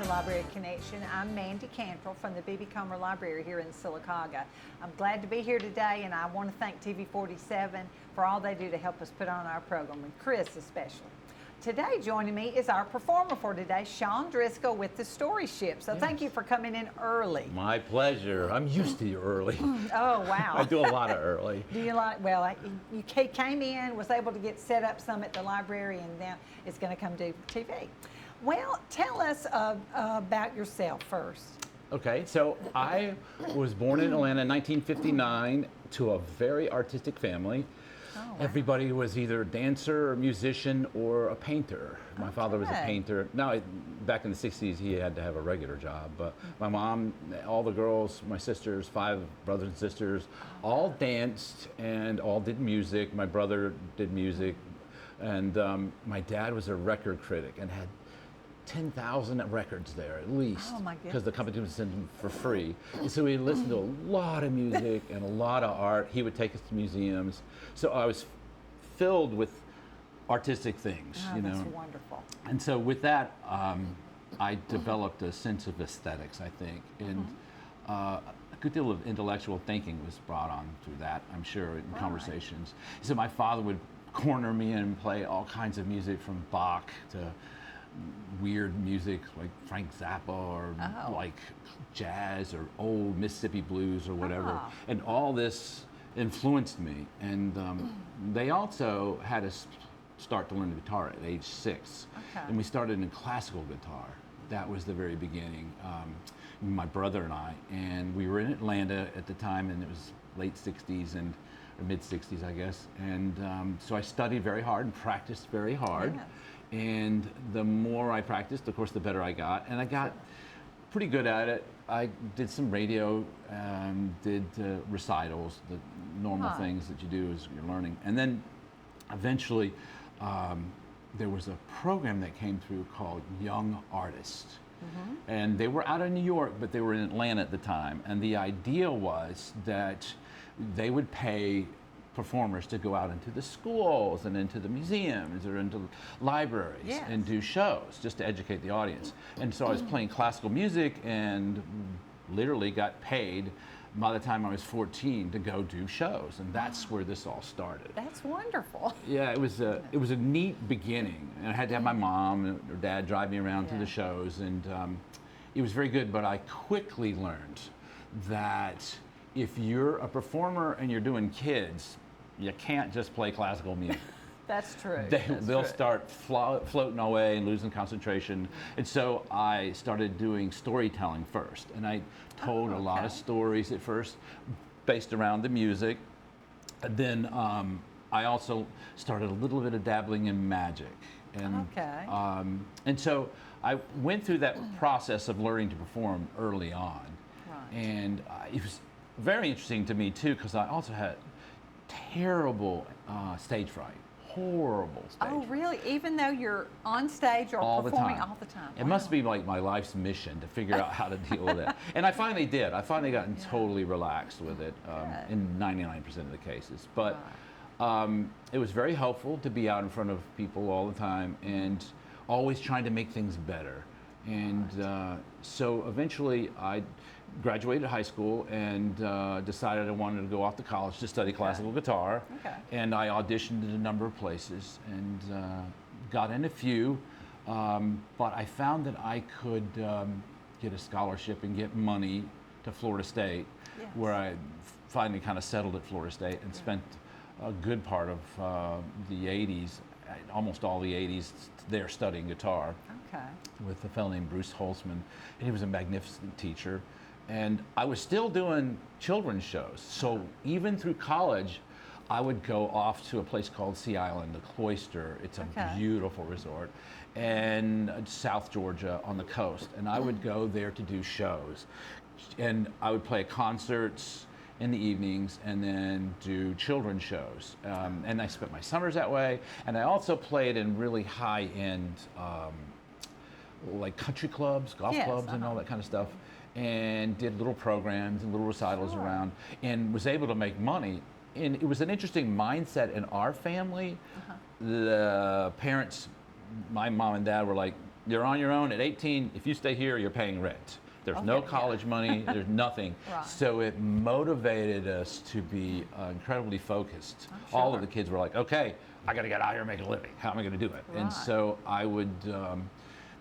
Library Connection. I'm Mandy Cantrell from the B.B. Comer Library here in Sylacauga. I'm glad to be here today, and I want to thank TV47 for all they do to help us put on our program, and Chris especially. Today, joining me is our performer for today, Sean Driscoll with the Story Ship. So thank you for coming in early. My pleasure. I'm used to you early. Oh, wow. I do a lot of early. Do you like, well, you came in, was able to get set up some at the library, and now it's going to come to TV. Well, tell us about yourself first. Okay, so I was born in Atlanta in 1959 to a very artistic family. Oh, wow. Everybody was either a dancer or musician or a painter. My father was a painter. Now, back in the 60s, he had to have a regular job, but my mom, all the girls, my sisters, 5 brothers and sisters, all danced and all did music. My brother did music, and my dad was a record critic and had 10,000 records there at least, because the company would send them for free. And so we listened to a lot of music and a lot of art. He would take us to museums. So I was filled with artistic things, you know. That's wonderful. And so with that, I developed a sense of aesthetics, I think. And a good deal of intellectual thinking was brought on through that, I'm sure, in conversations. So my father would corner me and play all kinds of music, from Bach to weird music like Frank Zappa, or like jazz or old Mississippi blues or whatever. And all this influenced me. And they also had us start to learn the guitar at age 6. And we started in classical guitar. That was the very beginning. My brother and I, and we were in Atlanta at the time, and it was late 60s and or mid 60s, I guess. And so I studied very hard and practiced very hard. And the more I practiced, of course, the better I got. And I got pretty good at it. I did some radio, did recitals, the normal things that you do as you're learning. And then eventually there was a program that came through called Young Artists. And they were out of New York, but they were in Atlanta at the time. And the idea was that they would pay performers to go out into the schools and into the museums or into libraries and do shows just to educate the audience. And so I was playing classical music and literally got paid by the time I was 14 to go do shows, and that's where this all started. That's wonderful. Yeah, it was a neat beginning, and I had to have my mom or dad drive me around to the shows, and it was very good. But I quickly learned that if you're a performer and you're doing kids, you can't just play classical music. That's true. They'll start floating away and losing concentration. And so I started doing storytelling first. And I told a lot of stories at first based around the music. And then I also started a little bit of dabbling in magic. And, and so I went through that process of learning to perform early on. And it was very interesting to me, too, because I also had terrible stage fright. Horrible stage fright. Oh, really? Even though you're on stage or performing all the time? It must be like my life's mission to figure out how to deal with it. And I finally did. I finally got totally relaxed with it in 99% of the cases. But it was very helpful to be out in front of people all the time and always trying to make things better. And so eventually I graduated high school and decided I wanted to go off to college to study classical guitar. And I auditioned at a number of places and got in a few, but I found that I could get a scholarship and get money to Florida State, where I finally kind of settled at Florida State and spent a good part of the 80s, almost all the 80s, there studying guitar with a fellow named Bruce Holzman. And he was a magnificent teacher. And I was still doing children's shows. So even through college, I would go off to a place called Sea Island, the Cloister. It's a beautiful resort, and South Georgia on the coast. And I would go there to do shows. And I would play concerts in the evenings and then do children's shows. And I spent my summers that way. And I also played in really high-end, like country clubs, golf clubs, and all that kind of stuff. And did little programs and little recitals around, and was able to make money. And it was an interesting mindset in our family. The parents, my mom and dad, were like, you're on your own at 18. If you stay here, you're paying rent. There's no Okay, yeah. college money. There's nothing. Right. So it motivated us to be incredibly focused. All of sure. the kids were like, okay, I got to get out here and make a living. How am I going to do it? And Right. so I would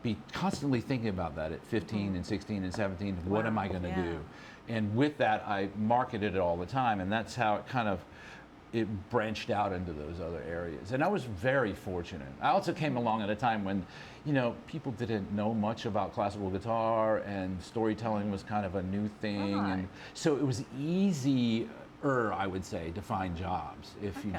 be constantly thinking about that at 15 and 16 and 17. What Wow, am I going to yeah. do? And with that, I marketed it all the time. And that's how it kind of it branched out into those other areas. And I was very fortunate. I also came along at a time when, you know, people didn't know much about classical guitar and storytelling was kind of a new thing. Right. And so it was easier, I would say, to find jobs. If Okay.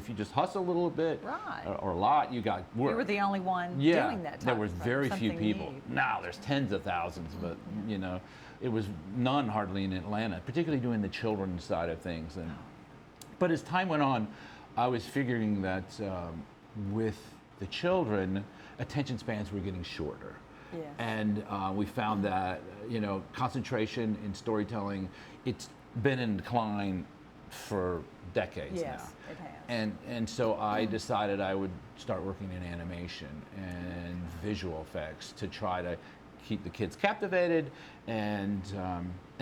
you just hustle a little bit Right. or a lot, you got work. You were the only one Yeah, doing that type there was of very few something people. new. Now there's tens of thousands, but you know, it was none hardly in Atlanta, particularly doing the children's side of things. And but as time went on, I was figuring that with the children, attention spans were getting shorter. Yes. And we found that, you know, concentration in storytelling, it's been in decline for decades Yes, now. it has. And so I decided I would start working in animation and visual effects to try to keep the kids captivated. And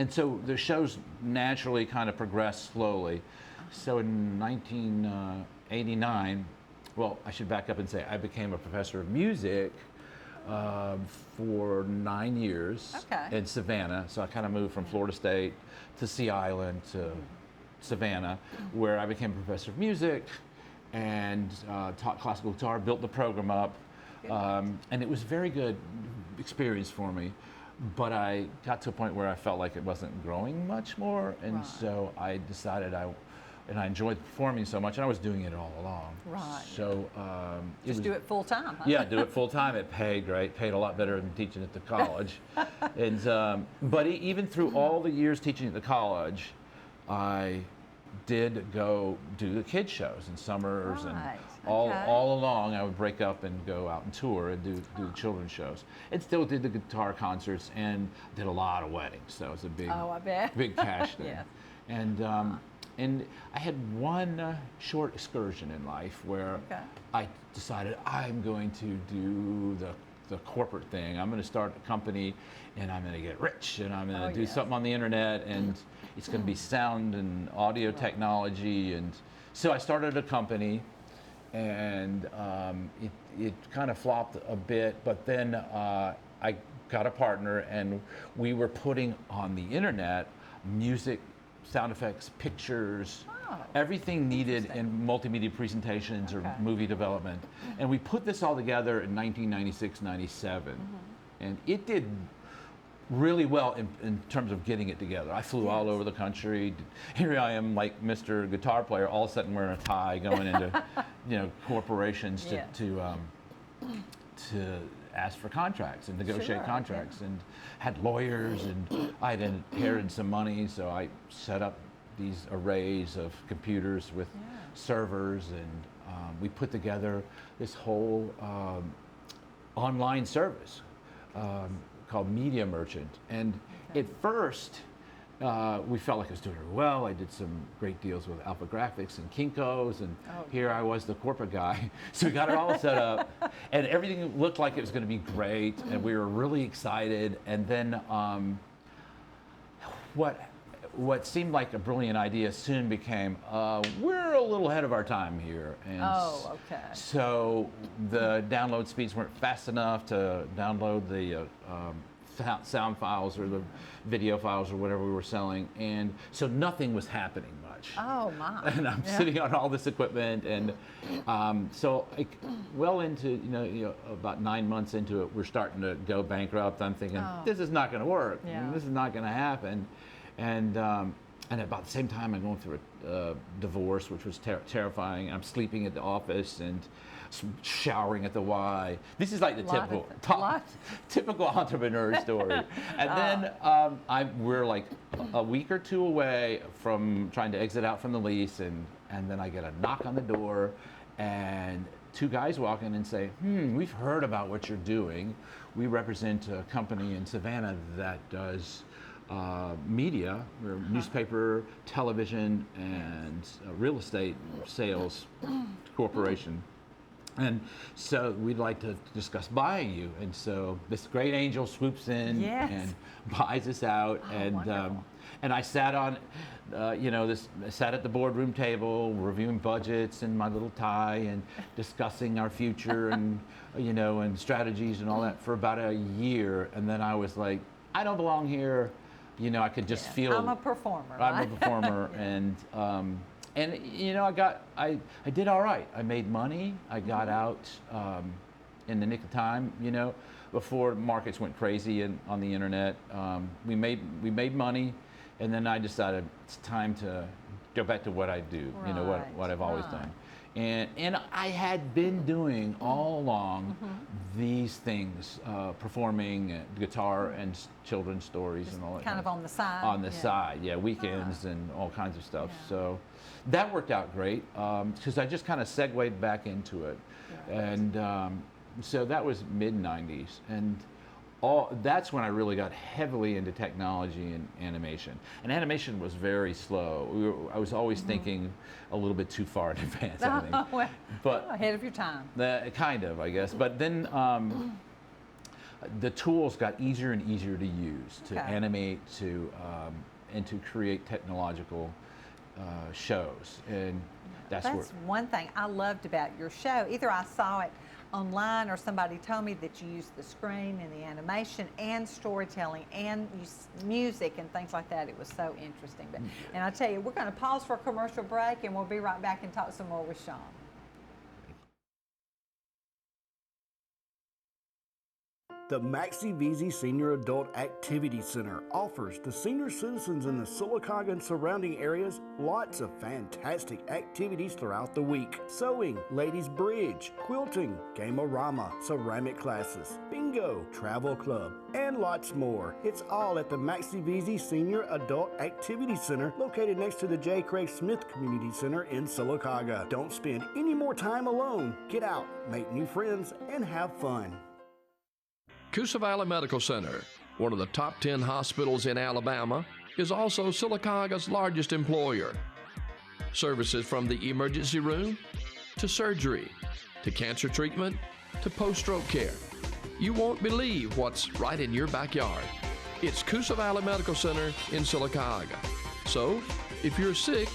so the shows naturally kind of progressed slowly. So in 1989, well, I should back up and say I became a professor of music for 9 years Okay. in Savannah. So I kind of moved from Florida State to Sea Island to Savannah, where I became a professor of music and taught classical guitar, built the program up. And it was a very good experience for me. But I got to a point where I felt like it wasn't growing much more. And Right. so I decided and I enjoyed performing so much, and I was doing it all along. Right. So it Just was, do it full time, huh? yeah, do it full time. It paid great, paid a lot better than teaching at the college. And but even through all the years teaching at the college, I did go do the kid shows in summers Right, and okay. all along. I would break up and go out and tour and do the children's shows, and still did the guitar concerts and did a lot of weddings. So it was a big, Oh, I bet. big cash thing. Yes. And I had one short excursion in life where Okay. I decided I'm going to do the corporate thing. I'm going to start a company, and I'm going to get rich, and I'm going to Oh, do yes. something on the internet, and it's going to be sound and audio technology. And so I started a company, and it kind of flopped a bit, but then I got a partner, and we were putting on the internet music, sound effects, pictures, Oh, everything needed interesting. in multimedia presentations or Okay. movie development. And we put this all together in 1996, 97. And it did really well in terms of getting it together. I flew all Yes. over the country. Here I am, like Mr. Guitar Player, all of a sudden wearing a tie, going into, corporations Yes. to ask for contracts and negotiate Sure, contracts, and had lawyers, and I'd inherited some money, so I set up these arrays of computers with Yeah. servers, and we put together this whole online service called Media Merchant. And at first, we felt like I was doing really well. I did some great deals with Alpha Graphics and Kinko's, and Oh, here I was, the corporate guy. So we got it all set up, and everything looked like it was going to be great, and we were really excited. And then what seemed like a brilliant idea soon became, we're a little ahead of our time here. And Oh, okay. so the download speeds weren't fast enough to download the sound files or the video files or whatever we were selling, and so nothing was happening much. Oh, my. And I'm Yeah. sitting on all this equipment, and so well into about 9 months into it, we're starting to go bankrupt. I'm thinking, Oh. this is not going to work. Yeah. This is not going to happen. And about the same time, I'm going through a divorce, which was terrifying. I'm sleeping at the office and showering at the Y. This is like the typical entrepreneur story. And then we're like a week or two away from trying to exit out from the lease, and then I get a knock on the door, and two guys walk in and say, we've heard about what you're doing. We represent a company in Savannah that does media, or newspaper, television, and real estate sales corporation. And so we'd like to discuss buying you. And so this great angel swoops in Yes. and buys us out. Oh, wonderful. And I sat on, I sat at the boardroom table reviewing budgets in my little tie and discussing our future and, and strategies and all that for about a year. And then I was like, I don't belong here. I could just feel. I'm a performer. I'm right? a performer, Yeah. I did all right. I made money. I got out in the nick of time, before markets went crazy on the internet. We made money, and then I decided it's time to go back to what I do, what I've always done. And I had been doing all along these things, performing guitar and children's stories Just and all that. kind of on the side. On the side, weekends and all kinds of stuff. Yeah. So that worked out great because I just kind of segued back into it. Right. And so that was mid-90s. And that's when I really got heavily into technology and animation. And animation was very slow. I was always thinking a little bit too far in advance, I think. Well, But ahead of your time. kind of, I guess. But then the tools got easier and easier to use to Okay. animate, and to create technological shows. And that's where. One thing I loved about your show. Either I saw it online or somebody told me that you used the screen and the animation and storytelling and music and things like that. It was so interesting. And I tell you, we're going to pause for a commercial break and we'll be right back and talk some more with Sean. The Maxie Veazey Senior Adult Activity Center offers the senior citizens in the Sylacauga and surrounding areas lots of fantastic activities throughout the week. Sewing, ladies bridge, quilting, game-o-rama, ceramic classes, bingo, travel club, and lots more. It's all at the Maxie Veazey Senior Adult Activity Center located next to the J. Craig Smith Community Center in Sylacauga. Don't spend any more time alone. Get out, make new friends, and have fun. Coosa Valley Medical Center, one of the top 10 hospitals in Alabama, is also Sylacauga's largest employer. Services from the emergency room to surgery to cancer treatment to post-stroke care. You won't believe what's right in your backyard. It's Coosa Valley Medical Center in Sylacauga. So, if you're sick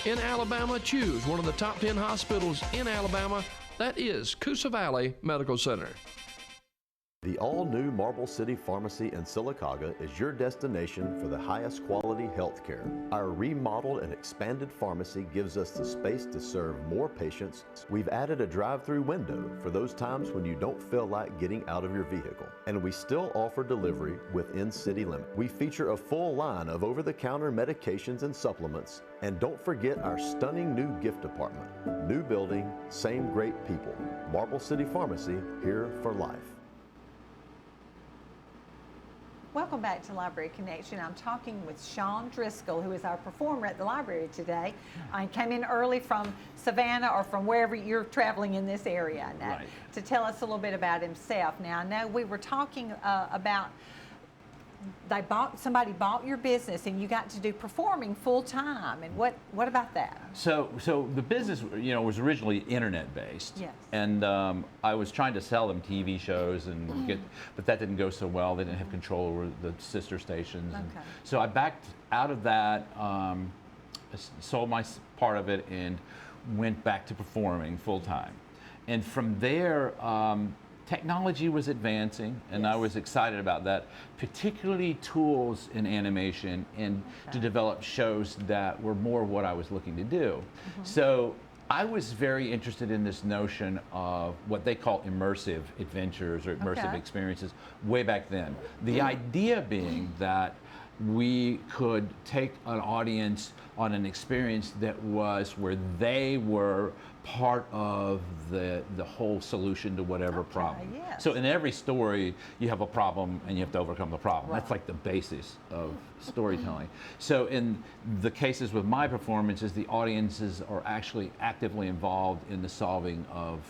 in Alabama, choose one of the top 10 hospitals in Alabama. That is Coosa Valley Medical Center. The all-new Marble City Pharmacy in Sylacauga is your destination for the highest quality health care. Our remodeled and expanded pharmacy gives us the space to serve more patients. We've added a drive-through window for those times when you don't feel like getting out of your vehicle. And we still offer delivery within city limits. We feature a full line of over-the-counter medications and supplements. And don't forget our stunning new gift department. New building, same great people. Marble City Pharmacy, here for life. Welcome back to Library Connection. I'm talking with Sean Driscoll, who is our performer at the library today. I came in early from Savannah or from wherever you're traveling in this area now, Right. to tell us a little bit about himself. Now, I know we were talking about somebody bought your business and you got to do performing full time. And what about that? So the business, was originally internet based. Yes. And I was trying to sell them TV shows and but that didn't go so well. They didn't have control over the sister stations. And Okay. so I backed out of that, sold my part of it, and went back to performing full time. And from there, technology was advancing, and I Yes. was excited about that, particularly tools in animation and to develop shows that were more what I was looking to do. So I was very interested in this notion of what they call immersive adventures or immersive Okay. experiences way back then. The idea being that we could take an audience on an experience that was where they were part of the whole solution to whatever problem. yes. So in every story, you have a problem and you have to overcome the problem. Right. That's like the basis of storytelling. So in the cases with my performances, the audiences are actually actively involved in the solving of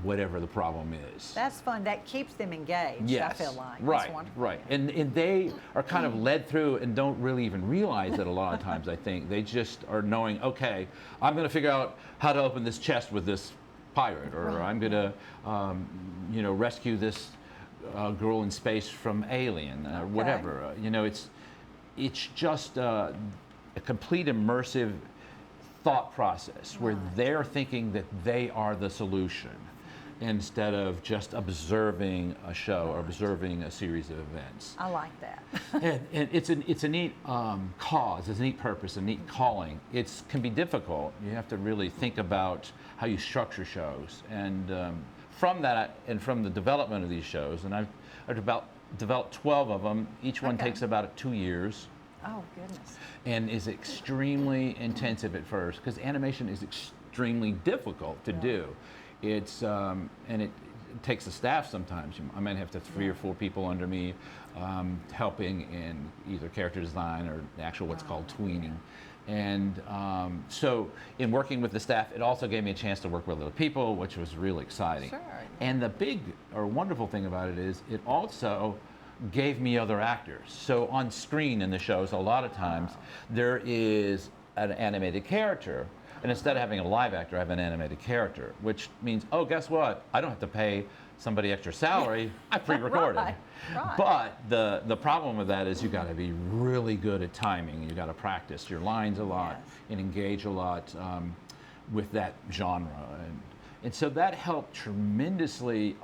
whatever the problem is. That's fun. That keeps them engaged, Yes, I feel like. right, That's wonderful. right. And they are kind of led through and don't really even realize it a lot of times, I think. They just are knowing, okay, I'm going to figure out how to open this chest with this pirate, or I'm going to, rescue this girl in space from Alien, or whatever. It's just a complete immersive thought process where they're thinking that they are the solution instead of just observing a show or observing a series of events. I like that. and it's a neat cause, it's a neat purpose, a neat calling. It can be difficult. You have to really think about how you structure shows. And from that, and from the development of these shows, and I've developed 12 of them. Each one takes about 2 years. Oh, goodness. And is extremely intensive at first, because animation is extremely difficult to do. It's and it takes a staff sometimes. I might have 3 or 4 people under me helping in either character design or actual what's called tweening. And so in working with the staff, it also gave me a chance to work with other people, which was really exciting. Sure. And the big or wonderful thing about it is it also gave me other actors. So on screen in the shows, a lot of times there is an animated character, and instead of having a live actor, I have an animated character, which means, oh, guess what? I don't have to pay somebody extra salary. I pre-recorded. Right. But the problem with that is you got to be really good at timing. You got to practice your lines a lot and engage a lot with that genre, and so that helped tremendously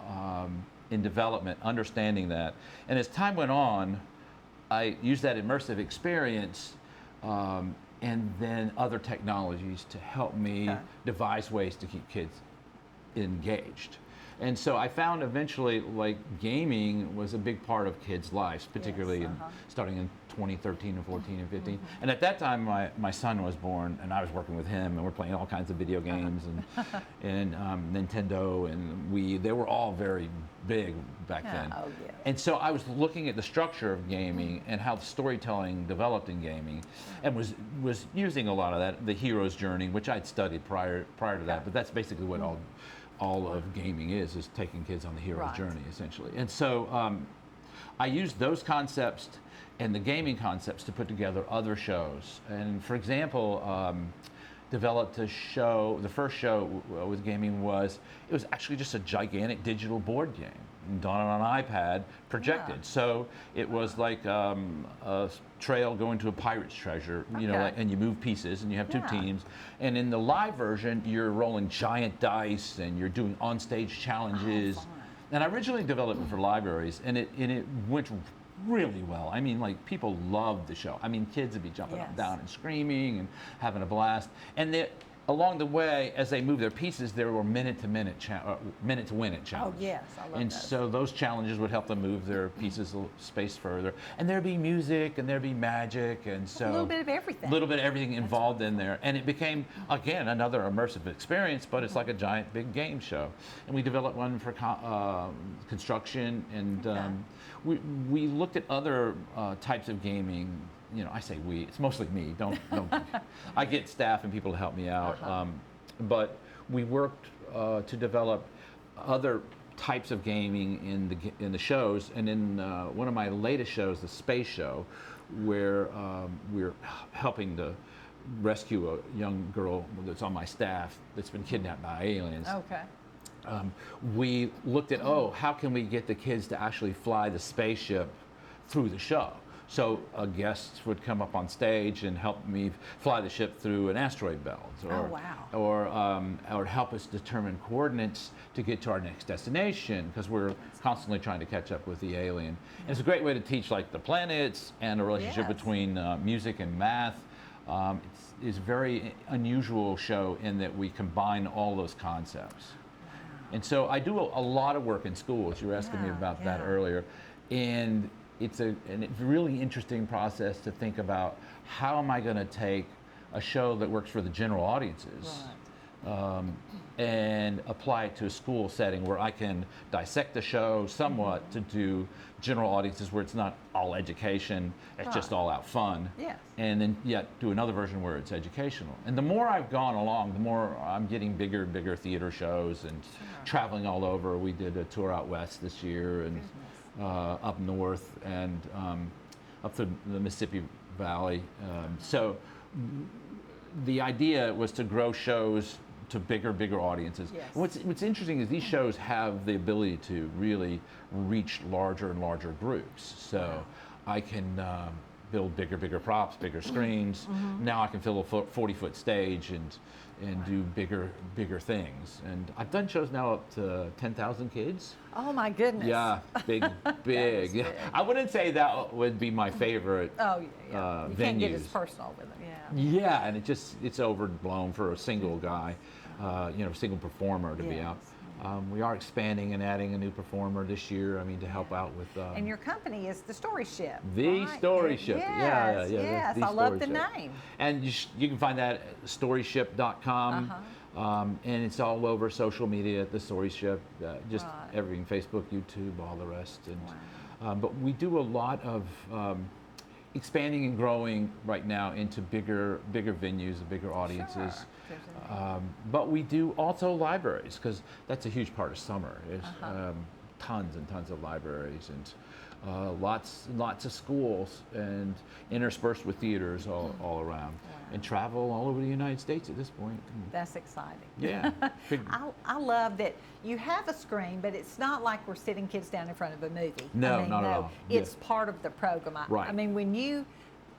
in development, understanding that. And as time went on, I used that immersive experience and then other technologies to help me devise ways to keep kids engaged. And so I found eventually, like, gaming was a big part of kids' lives, particularly starting in 2013 and 14 and 15. And at that time, my son was born, and I was working with him, and we're playing all kinds of video games, and Nintendo and Wii. They were all very big back then. Oh, yeah. And so I was looking at the structure of gaming and how the storytelling developed in gaming, and was using a lot of that, the hero's journey, which I'd studied prior to that. But that's basically what all of gaming is taking kids on the hero's journey, essentially. And so I used those concepts and the gaming concepts to put together other shows. And for example, developed a show. The first show with gaming was actually just a gigantic digital board game done on an iPad, projected. So it was like a trail going to a pirate's treasure, and you move pieces, and you have 2 teams. And in the live version, you're rolling giant dice, and you're doing on-stage challenges. And I originally developed it for libraries, and it went really well. I mean, like, people loved the show. I mean, kids would be jumping up and down and screaming and having a blast. And along the way, as they moved their pieces, there were minute-to-win it challenges. Oh, yes, I love And those. so those challenges would help them move their pieces a space further. And there'd be music, and there'd be magic, and so... A little bit of everything. A little bit of everything involved in there. And it became, again, another immersive experience, but it's like a giant, big game show. And we developed one for construction, and we looked at other types of gaming. I say we, it's mostly me. Don't I get staff and people to help me out. But we worked to develop other types of gaming in the shows. And in one of my latest shows, the space show, where we're helping to rescue a young girl that's on my staff that's been kidnapped by aliens. Okay. We looked at, how can we get the kids to actually fly the spaceship through the show? So guests would come up on stage and help me fly the ship through an asteroid belt, or help us determine coordinates to get to our next destination, because we're constantly trying to catch up with the alien. And it's a great way to teach, like, the planets and the relationship between music and math. It's a very unusual show in that we combine all those concepts. And so I do a lot of work in schools. You were asking me about that earlier. And it's a really interesting process to think about, how am I going to take a show that works for the general audiences and apply it to a school setting where I can dissect the show somewhat to do general audiences where it's not all education, it's just all out fun. Yes. And then yet do another version where it's educational. And the more I've gone along, the more I'm getting bigger and bigger theater shows and traveling all over. We did a tour out west this year, and up north, and up through the Mississippi Valley. So the idea was to grow shows to bigger audiences. Yes. What's interesting is these shows have the ability to really reach larger and larger groups. So I can build bigger props, bigger screens. Now I can fill a 40-foot stage and do bigger things. And I've done shows now up to 10,000 kids. Oh my goodness. Yeah, big. big. I wouldn't say that would be my favorite. Oh yeah. You can't get as venues. personal with them. Yeah, and it's overblown for a single guy, single performer to be Yes. out. We are expanding and adding a new performer this year. I mean, to help out with. And your company is the Story Ship. The right? Story Ship. Yes, yes. I love the Story Ship. name. And you can find that at storyship.com. And it's all over social media at the Story Ship, just Right. everything, Facebook, YouTube, all the rest. And but we do a lot of expanding and growing right now into bigger venues and bigger audiences. Sure. But we do also libraries, because that's a huge part of summer. There's tons and tons of libraries, and lots of schools, and interspersed with theaters all around, and travel all over the United States at this point. That's exciting. Yeah. I love that you have a screen, but it's not like we're sitting kids down in front of a movie. No, I mean, not at all. It's part of the program. Right. I mean, when you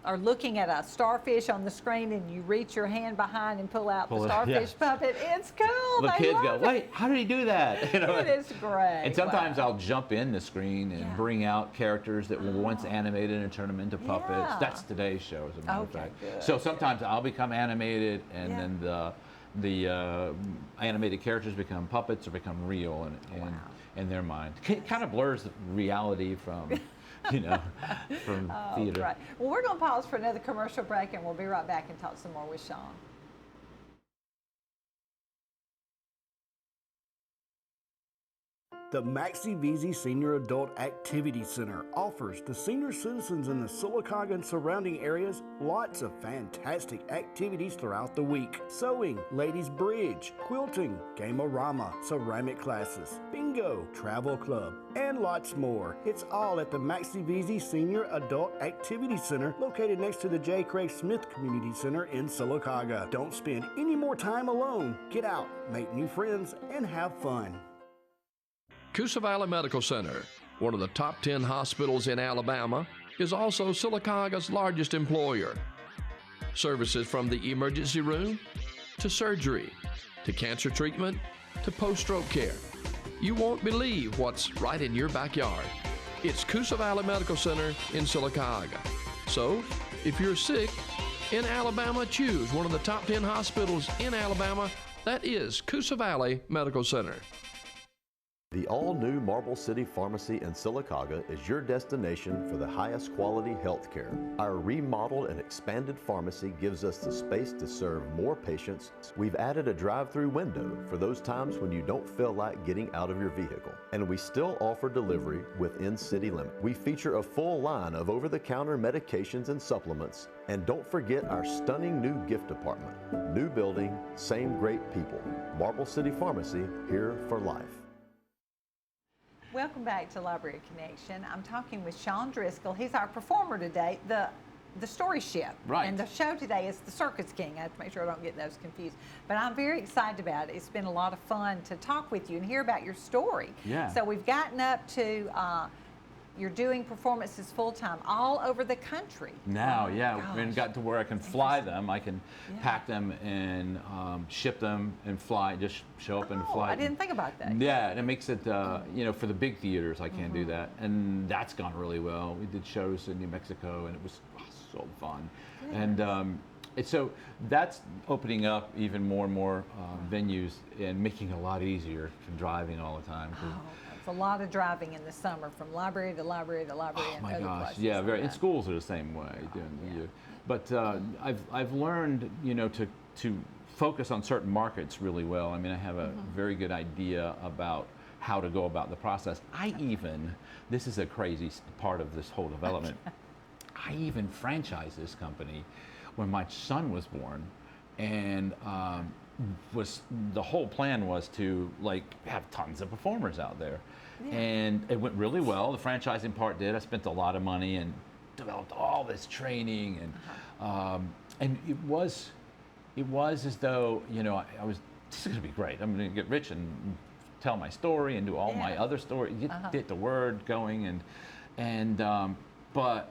are looking at a starfish on the screen and you reach your hand behind and pull out the starfish puppet, it's cool. The They kids go, love it. wait, how did he do that? It is great. And sometimes Wow. I'll jump in the screen and bring out characters that were once animated and turn them into puppets. Yeah. That's today's show, as a matter of Okay, fact. good. So sometimes I'll become animated, and then the animated characters become puppets or become real in their mind. It kind of blurs the reality from, from theater. Right. Well, we're going to pause for another commercial break, and we'll be right back and talk some more with Sean. The Maxie Veazey Senior Adult Activity Center offers the senior citizens in the Sylacauga and surrounding areas lots of fantastic activities throughout the week. Sewing, ladies bridge, quilting, game-o-rama, ceramic classes, bingo, travel club, and lots more. It's all at the Maxie Veazey Senior Adult Activity Center located next to the J. Craig Smith Community Center in Sylacauga. Don't spend any more time alone. Get out, make new friends, and have fun. Coosa Valley Medical Center, one of the top 10 hospitals in Alabama, is also Sylacauga's largest employer. Services from the emergency room to surgery to cancer treatment to post-stroke care. You won't believe what's right in your backyard. It's Coosa Valley Medical Center in Sylacauga. So, if you're sick in Alabama, choose one of the top 10 hospitals in Alabama. That is Coosa Valley Medical Center. The all-new Marble City Pharmacy in Sylacauga is your destination for the highest quality health care. Our remodeled and expanded pharmacy gives us the space to serve more patients. We've added a drive-through window for those times when you don't feel like getting out of your vehicle. And we still offer delivery within city limits. We feature a full line of over-the-counter medications and supplements. And don't forget our stunning new gift department. New building, same great people. Marble City Pharmacy, here for life. Welcome back to Library Connection. I'm talking with Sean Driscoll. He's our performer today, the Story Ship. Right. And the show today is the Circus King. I have to make sure I don't get those confused. But I'm very excited about it. It's been a lot of fun to talk with you and hear about your story. Yeah. So we've gotten up to, you're doing performances full-time all over the country. Now, Oh, yeah, gosh. and got to where I can fly them. I can pack them and ship them and fly. Just show up and Oh, fly. I didn't think about that. Yeah, and it makes it, for the big theaters, I can't do that, and that's gone really well. We did shows in New Mexico, and it was so fun, and so that's opening up even more and more venues and making it a lot easier from driving all the time. Oh, it's a lot of driving in the summer from library to library to library Oh and my other gosh, places. yeah, like very. And that. schools are the same way. But I've learned, to focus on certain markets really well. I mean, I have a very good idea about how to go about the process. This is a crazy part of this whole development. I even franchised this company when my son was born, and the whole plan was to have tons of performers out there, and it went really well. The franchising part did. I spent a lot of money and developed all this training, and it was as though I was this is going to be great. I'm going to get rich and tell my story and do all my other stories, get the word going, but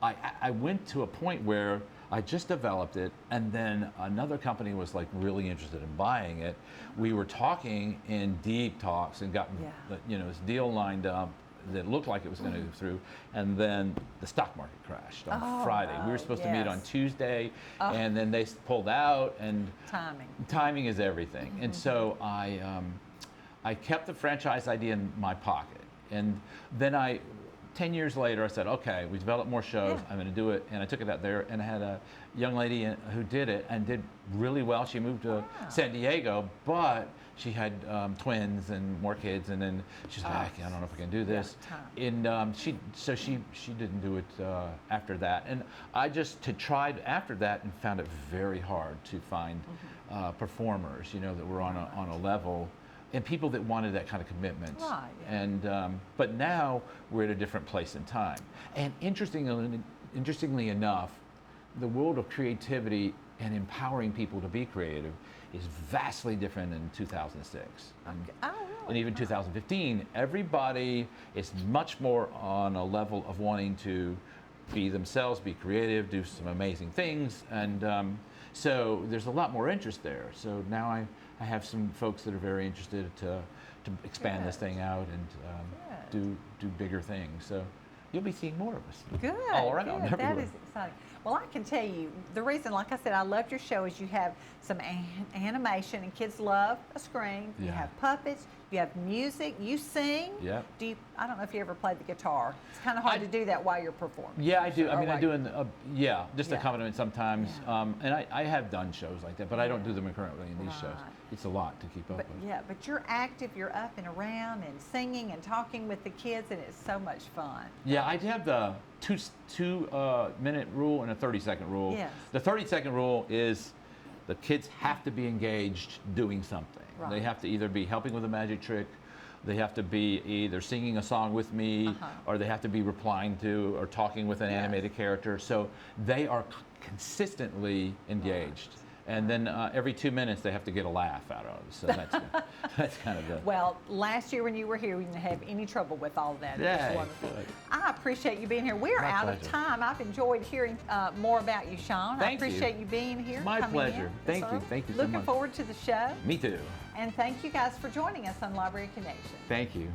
I went to a point where I just developed it, and then another company was like really interested in buying it. We were talking in deep talks and got this deal lined up that looked like it was going to go through, and then the stock market crashed on Friday. We were supposed to meet on Tuesday, and then they pulled out. And timing is everything. And so I kept the franchise idea in my pocket, and then 10 years later, I said, okay, we developed more shows. I'm going to do it. And I took it out there, and I had a young lady who did it and did really well. She moved to San Diego, but she had twins and more kids. And then she's like, I don't know if I can do this. And she didn't do it after that. And I just tried after that and found it very hard to find performers, that were on a level. And people that wanted that kind of commitment. And but now we're at a different place in time. And interestingly enough, the world of creativity and empowering people to be creative is vastly different than 2006. And even 2015, everybody is much more on a level of wanting to be themselves, be creative, do some amazing things. And so there's a lot more interest there. So now I have some folks that are very interested to expand this thing out and do bigger things. So you'll be seeing more of us. Good. All around. Good. That is exciting. Well, I can tell you, the reason, like I said, I loved your show is you have some animation, and kids love a screen. You have puppets. You have music. You sing. Yeah. I don't know if you ever played the guitar. It's kind of hard to do that while you're performing. Yeah, I do. I mean, I do just accompaniment sometimes. And I have done shows like that, but I don't do them currently in these shows. It's a lot to keep up with. Yeah, but you're active. You're up and around and singing and talking with the kids, and it's so much fun. Yeah, I have the two-minute rule and a 30-second rule. Yes. The 30-second rule is the kids have to be engaged doing something. Right. They have to either be helping with a magic trick, they have to be either singing a song with me, or they have to be replying to or talking with an animated character. So they are consistently engaged. And then every 2 minutes they have to get a laugh out of it. So that's kind of the... Well, last year when you were here, we didn't have any trouble with all that. Yeah. I appreciate you being here. We're out of time. I've enjoyed hearing more about you, Sean. I appreciate you being here. My pleasure. Thank you. Thank you so much. Looking forward to the show. Me too. And thank you guys for joining us on Library Connection. Thank you.